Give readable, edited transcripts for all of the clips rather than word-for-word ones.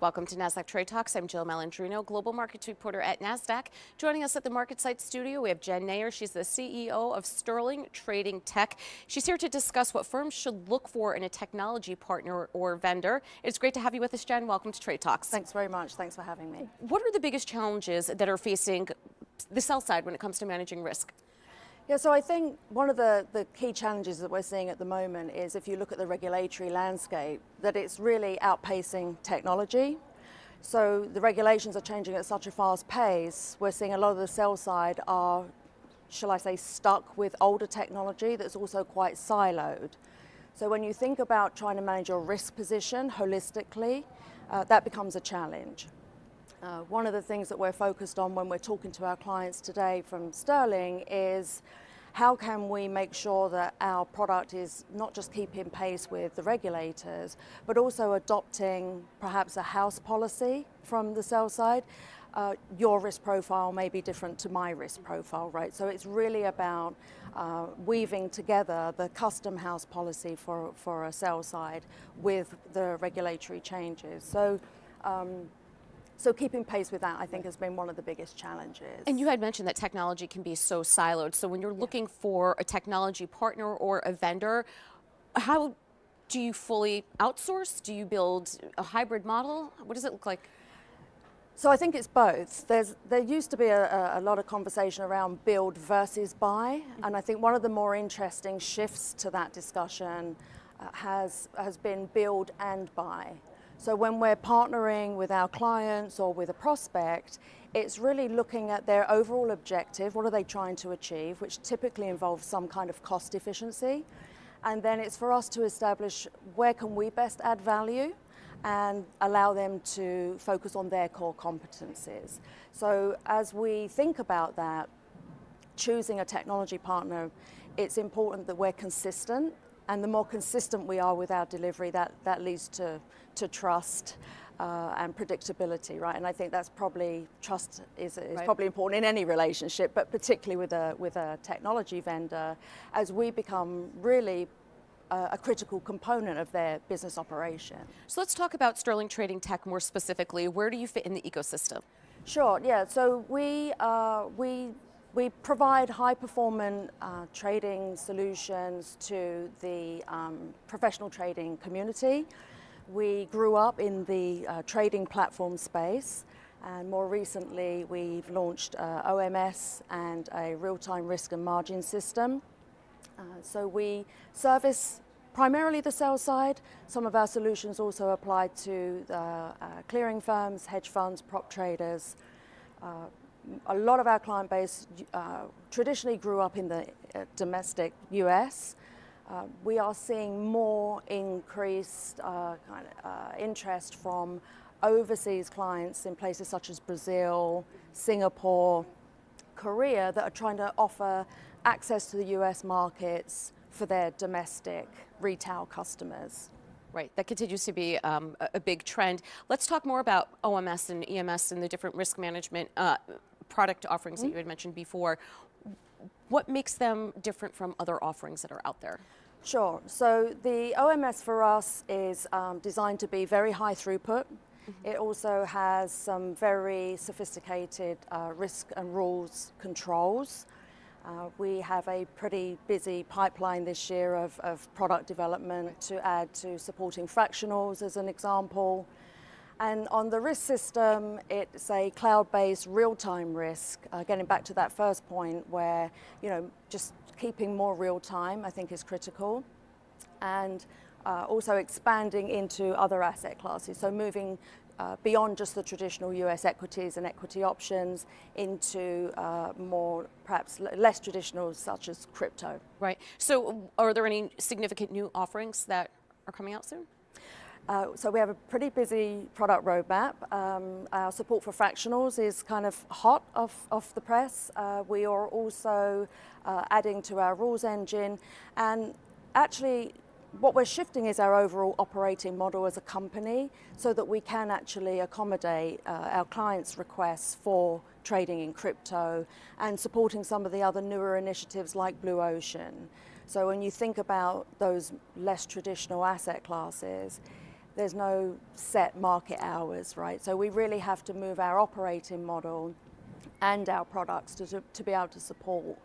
Welcome to Nasdaq Trade Talks. I'm Jill Malandrino, global markets reporter at Nasdaq. Joining us at the Market Site studio, we have Jen Nayar. She's the CEO of Sterling Trading Tech. She's here to discuss what firms should look for in a technology partner or vendor. It's great to have you with us, Jen. Welcome to Trade Talks. Thanks very much. Thanks for having me. What are the biggest challenges that are facing the sell side when it comes to managing risk? Yeah, so I think one of the key challenges that we're seeing at the moment is, if you look at the regulatory landscape, that it's really outpacing technology. So the regulations are changing at such a fast pace. We're seeing a lot of the sell side are, shall I say, stuck with older technology that's also quite siloed. So when you think about trying to manage your risk position holistically, that becomes a challenge. One of the things that we're focused on when we're talking to our clients today from Sterling is how can we make sure that our product is not just keeping pace with the regulators, but also adopting perhaps a house policy from the sell side. Your risk profile may be different to my risk profile, right? So it's really about weaving together the custom house policy for a sell side with the regulatory changes. So keeping pace with that, I think, has been one of the biggest challenges. And you had mentioned that technology can be so siloed. So when you're looking for a technology partner or a vendor, how do you fully outsource? Do you build a hybrid model? What does it look like? So I think it's both. There used to be a lot of conversation around build versus buy, and I think one of the more interesting shifts to that discussion has been build and buy. So when we're partnering with our clients or with a prospect, it's really looking at their overall objective. What are they trying to achieve, which typically involves some kind of cost efficiency. And then it's for us to establish where can we best add value and allow them to focus on their core competencies. So as we think about that, choosing a technology partner, it's important that we're consistent. And the more consistent we are with our delivery, that leads to trust and predictability, right? And I think that's probably, trust is right. Probably important in any relationship, but particularly with a technology vendor, as we become really a critical component of their business operation. So let's talk about Sterling Trading Tech more specifically. Where do you fit in the ecosystem? Sure, yeah, so we provide high-performance trading solutions to the professional trading community. We grew up in the trading platform space, and more recently we've launched OMS and a real-time risk and margin system. So we service primarily the sell side. Some of our solutions also apply to the clearing firms, hedge funds, prop traders. A lot of our client base traditionally grew up in the domestic US. We are seeing more increased interest from overseas clients in places such as Brazil, Singapore, Korea, that are trying to offer access to the US markets for their domestic retail customers. Right, that continues to be a big trend. Let's talk more about OMS and EMS and the different risk management product offerings that you had mentioned before. What makes them different from other offerings that are out there? Sure, so the OMS for us is designed to be very high throughput. It also has some very sophisticated risk and rules controls. We have a pretty busy pipeline this year of product development to add to supporting fractionals as an example. And on the risk system, it's a cloud-based real-time risk, getting back to that first point where, just keeping more real-time, I think, is critical. And also expanding into other asset classes, so moving beyond just the traditional US equities and equity options into more, perhaps less traditional, such as crypto. Right. So are there any significant new offerings that are coming out soon? So we have a pretty busy product roadmap. Our support for fractionals is kind of hot off the press. We are also adding to our rules engine, and actually what we're shifting is our overall operating model as a company so that we can actually accommodate our clients' requests for trading in crypto and supporting some of the other newer initiatives like Blue Ocean. So when you think about those less traditional asset classes, there's no set market hours, right? So we really have to move our operating model and our products to be able to support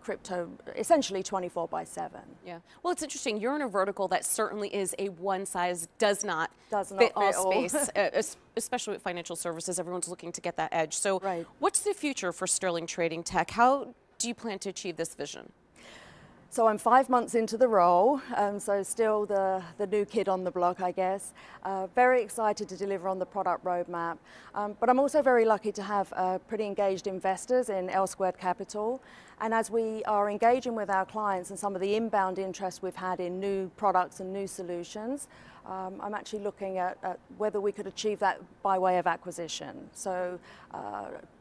crypto essentially 24/7. Yeah. Well, it's interesting. You're in a vertical that certainly is a one size does not Does not fit all fit all. space, especially with financial services. Everyone's looking to get that edge. So, Right. what's the future for Sterling Trading Tech? How do you plan to achieve this vision? So I'm 5 months into the role, so still the new kid on the block, I guess. Very excited to deliver on the product roadmap, but I'm also very lucky to have pretty engaged investors in L Squared Capital. And as we are engaging with our clients and some of the inbound interest we've had in new products and new solutions, I'm actually looking at whether we could achieve that by way of acquisition. So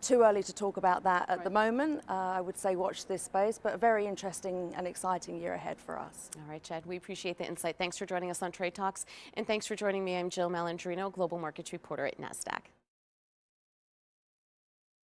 too early to talk about that at the moment. I would say watch this space, but a very interesting and exciting year ahead for us. All right, Jed, we appreciate the insight. Thanks for joining us on Trade Talks, and thanks for joining me. I'm Jill Malandrino, Global Markets Reporter at Nasdaq.